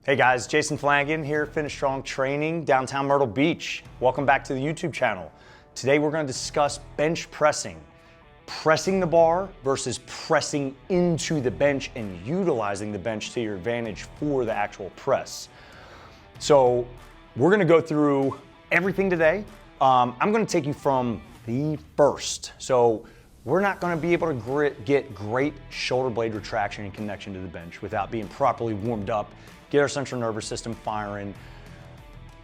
Hey guys, Jason Flanagan here, Finish Strong Training, downtown Myrtle Beach. Welcome back to the YouTube channel. Today we're going to discuss bench pressing. Pressing the bar versus pressing into the bench and utilizing the bench to your advantage for the actual press. So we're going to go through everything today. I'm going to take you from the first. So we're not going to be able to get great shoulder blade retraction and connection to the bench without being properly warmed up, get our central nervous system firing.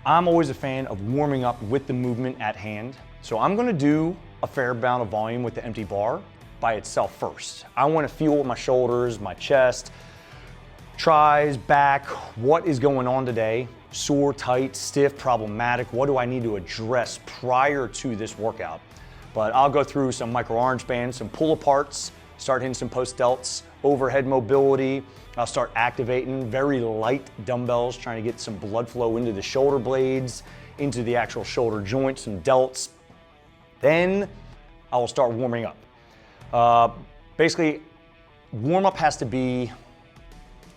I'm always a fan of warming up with the movement at hand. So I'm going to do a fair amount of volume with the empty bar by itself first. I want to feel my shoulders, my chest, tries, back, what is going on today, sore, tight, stiff, problematic, what do I need to address prior to this workout. But I'll go through some micro orange bands, some pull aparts, start hitting some post delts, overhead mobility. I'll start activating very light dumbbells, trying to get some blood flow into the shoulder blades, into the actual shoulder joints, some delts. Then I will start warming up. Basically, warm up has to be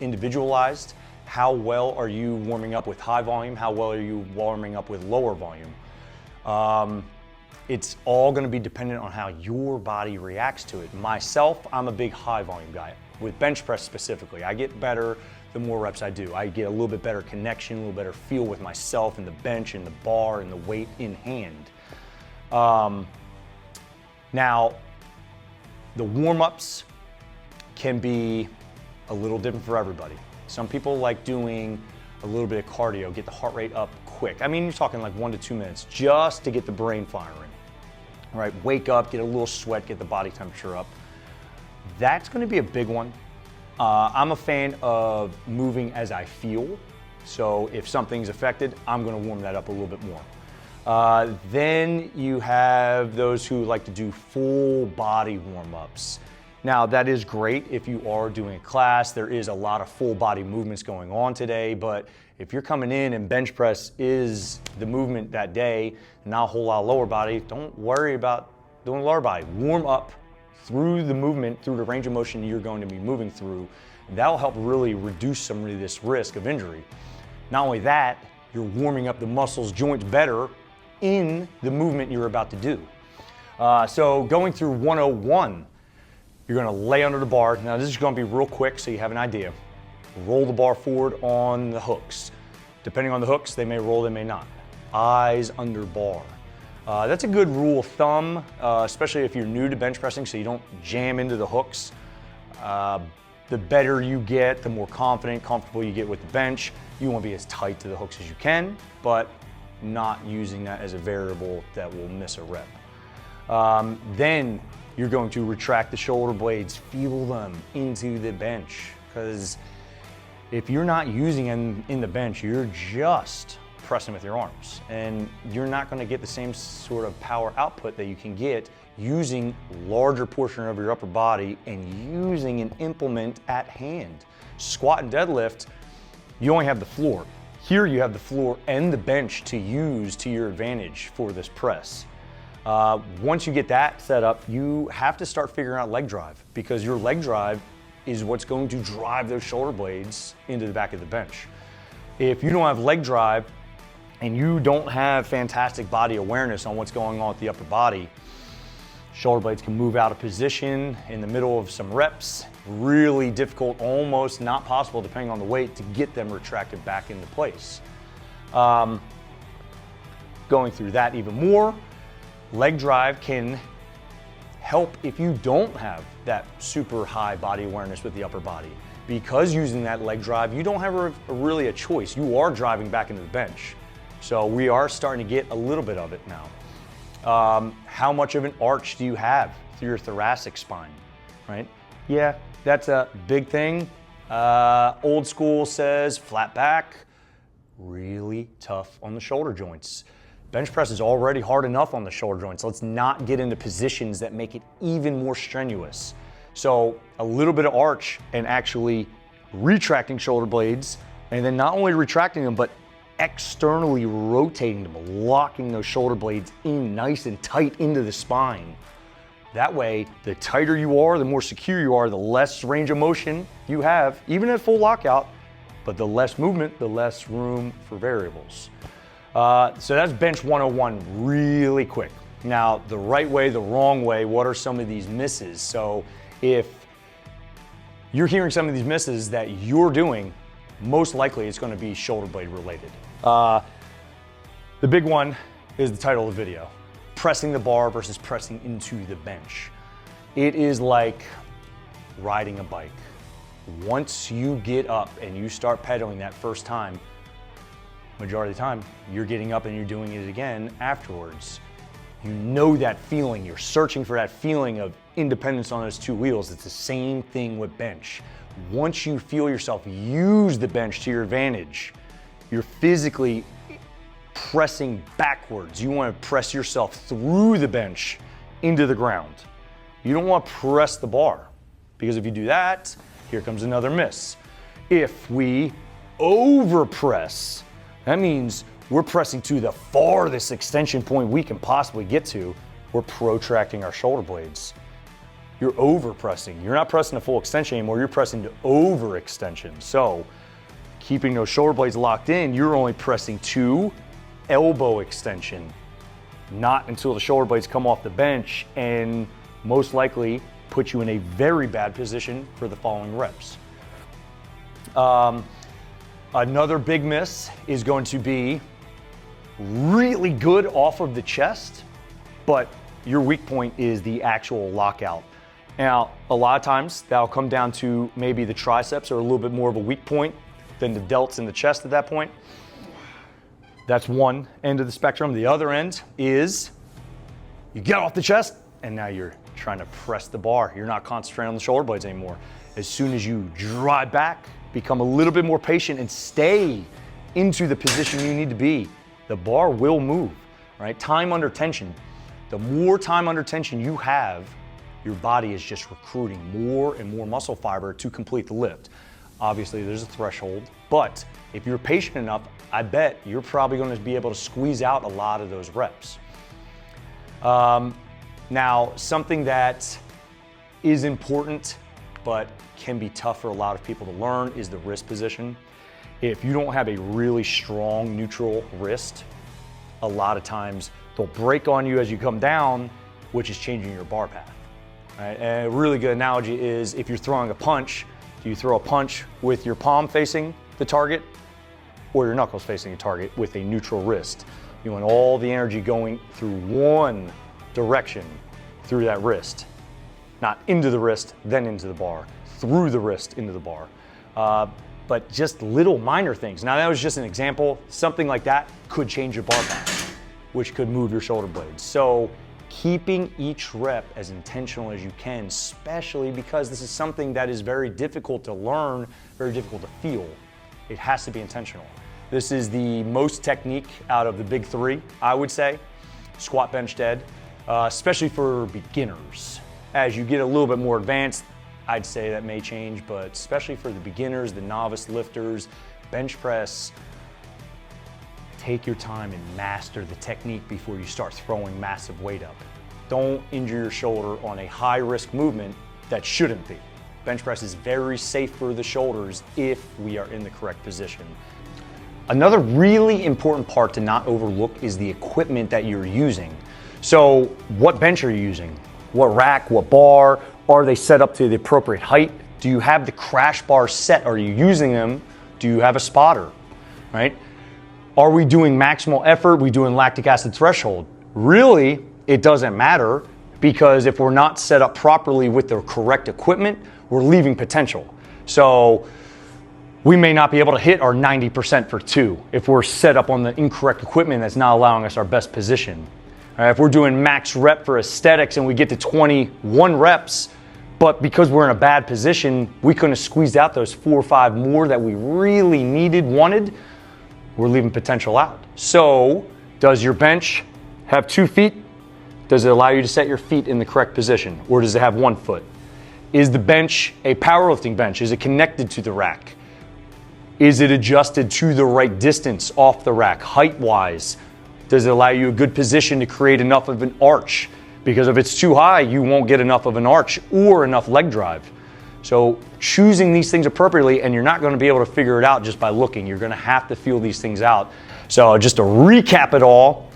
individualized. How well are you warming up with high volume? How well are you warming up with lower volume? It's all going to be dependent on how your body reacts to it. Myself, I'm a big high volume guy. With bench press specifically, I get better the more reps I do. I get a little bit better connection, a little better feel with myself and the bench and the bar and the weight in hand. Now, the warm-ups can be a little different for everybody. Some people like doing a little bit of cardio, get the heart rate up quick. I mean, you're talking like 1 to 2 minutes just to get the brain firing. All right, wake up, get a little sweat, get the body temperature up. That's going to be a big one. I'm a fan of moving as I feel. So if something's affected, I'm going to warm that up a little bit more. Then you have those who like to do full body warm-ups. Now that is great if you are doing a class. There is a lot of full body movements going on today, but if you're coming in and bench press is the movement that day, not a whole lot of lower body, don't worry about doing lower body. Warm up through the movement, through the range of motion you're going to be moving through. That'll help really reduce some of this risk of injury. Not only that, you're warming up the muscles, joints better in the movement you're about to do. So going through 101, you're going to lay under the bar. Now this is going to be real quick so you have an idea. Roll the bar forward on the hooks. Depending on the hooks, they may roll, they may not. Eyes under bar. That's a good rule of thumb, especially if you're new to bench pressing so you don't jam into the hooks. The better you get, the more confident, comfortable you get with the bench. You want to be as tight to the hooks as you can, but not using that as a variable that will miss a rep. Then you're going to retract the shoulder blades, feel them into the bench, because if you're not using them in the bench, you're just pressing with your arms, and you're not going to get the same sort of power output that you can get using larger portion of your upper body and using an implement at hand. Squat and deadlift, you only have the floor. Here you have the floor and the bench to use to your advantage for this press. Once you get that set up, you have to start figuring out leg drive, because your leg drive is what's going to drive those shoulder blades into the back of the bench. If you don't have leg drive and you don't have fantastic body awareness on what's going on with the upper body, shoulder blades can move out of position in the middle of some reps. Really difficult, almost not possible depending on the weight, to get them retracted back into place. Going through that even more, leg drive can help if you don't have that super high body awareness with the upper body. Because using that leg drive, you don't have really a choice. You are driving back into the bench. So we are starting to get a little bit of it now. How much of an arch do you have through your thoracic spine, right? Yeah, that's a big thing. Old school says flat back, really tough on the shoulder joints. Bench press is already hard enough on the shoulder joints. Let's not get into positions that make it even more strenuous. So a little bit of arch and actually retracting shoulder blades, and then not only retracting them, but externally rotating them, locking those shoulder blades in nice and tight into the spine. That way, the tighter you are, the more secure you are, the less range of motion you have, even at full lockout, but the less movement, the less room for variables. So that's bench 101 really quick. Now, the right way, the wrong way, what are some of these misses? So if you're hearing some of these misses that you're doing, most likely it's going to be shoulder blade related. The big one is the title of the video, pressing the bar versus pressing into the bench. It is like riding a bike. Once you get up and you start pedaling that first time, majority of the time, you're getting up and you're doing it again afterwards. You know that feeling, you're searching for that feeling of independence on those two wheels. It's the same thing with bench. Once you feel yourself use the bench to your advantage, you're physically pressing backwards. You want to press yourself through the bench into the ground. You don't want to press the bar, because if you do that, here comes another miss. If we overpress, that means we're pressing to the farthest extension point we can possibly get to. We're protracting our shoulder blades. You're overpressing. You're not pressing to full extension anymore, you're pressing to overextension. So keeping those shoulder blades locked in, you're only pressing to elbow extension, not until the shoulder blades come off the bench and most likely put you in a very bad position for the following reps. Another big miss is going to be really good off of the chest, but your weak point is the actual lockout. Now, a lot of times that'll come down to maybe the triceps are a little bit more of a weak point than the delts in the chest at that point. That's one end of the spectrum. The other end is you get off the chest and now you're trying to press the bar. You're not concentrating on the shoulder blades anymore. As soon as you drive back, become a little bit more patient and stay into the position you need to be, the bar will move, right? Time under tension. The more time under tension you have, your body is just recruiting more and more muscle fiber to complete the lift. Obviously, there's a threshold, but if you're patient enough, I bet you're probably going to be able to squeeze out a lot of those reps. Now, something that is important, but can be tough for a lot of people to learn is the wrist position. If you don't have a really strong neutral wrist, a lot of times they'll break on you as you come down, which is changing your bar path. Right? And a really good analogy is if you're throwing a punch, do you throw a punch with your palm facing the target or your knuckles facing the target with a neutral wrist? You want all the energy going through one direction through that wrist, not into the wrist, then into the bar, through the wrist into the bar. But just little minor things. Now that was just an example. Something like that could change your bar path, which could move your shoulder blades. So keeping each rep as intentional as you can, especially because this is something that is very difficult to learn, very difficult to feel. It has to be intentional. This is the most technique out of the big three, I would say. Squat, bench, dead, especially for beginners. As you get a little bit more advanced, I'd say that may change, but especially for the beginners, the novice lifters, bench press, take your time and master the technique before you start throwing massive weight up. Don't injure your shoulder on a high risk movement that shouldn't be. Bench press is very safe for the shoulders if we are in the correct position. Another really important part to not overlook is the equipment that you're using. So what bench are you using? What rack, what bar? Are they set up to the appropriate height? Do you have the crash bars set? Are you using them? Do you have a spotter, right? Are we doing maximal effort? Are we doing lactic acid threshold? Really, it doesn't matter, because if we're not set up properly with the correct equipment, we're leaving potential. So we may not be able to hit our 90% for 2 if we're set up on the incorrect equipment that's not allowing us our best position. If we're doing max rep for aesthetics and we get to 21 reps, but because we're in a bad position, we couldn't have squeezed out those 4 or 5 more that we really needed, wanted, we're leaving potential out. So, does your bench have 2 feet? Does it allow you to set your feet in the correct position? Or does it have 1 foot? Is the bench a powerlifting bench? Is it connected to the rack? Is it adjusted to the right distance off the rack, height-wise? Does it allow you a good position to create enough of an arch? Because if it's too high, you won't get enough of an arch or enough leg drive. So choosing these things appropriately, and you're not going to be able to figure it out just by looking. You're going to have to feel these things out. So just to recap it all,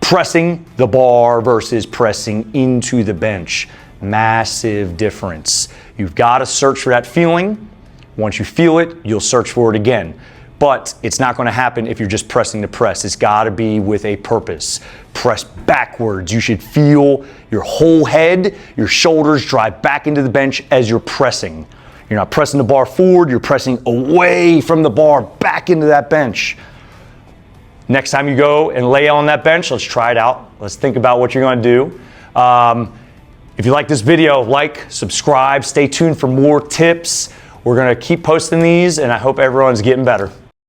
pressing the bar versus pressing into the bench. Massive difference. You've got to search for that feeling. Once you feel it, you'll search for it again. But it's not going to happen if you're just pressing to press. It's got to be with a purpose. Press backwards. You should feel your whole head, your shoulders drive back into the bench as you're pressing. You're not pressing the bar forward, you're pressing away from the bar back into that bench. Next time you go and lay on that bench, let's try it out. Let's think about what you're going to do. If you like this video, like, subscribe, stay tuned for more tips. We're going to keep posting these, and I hope everyone's getting better.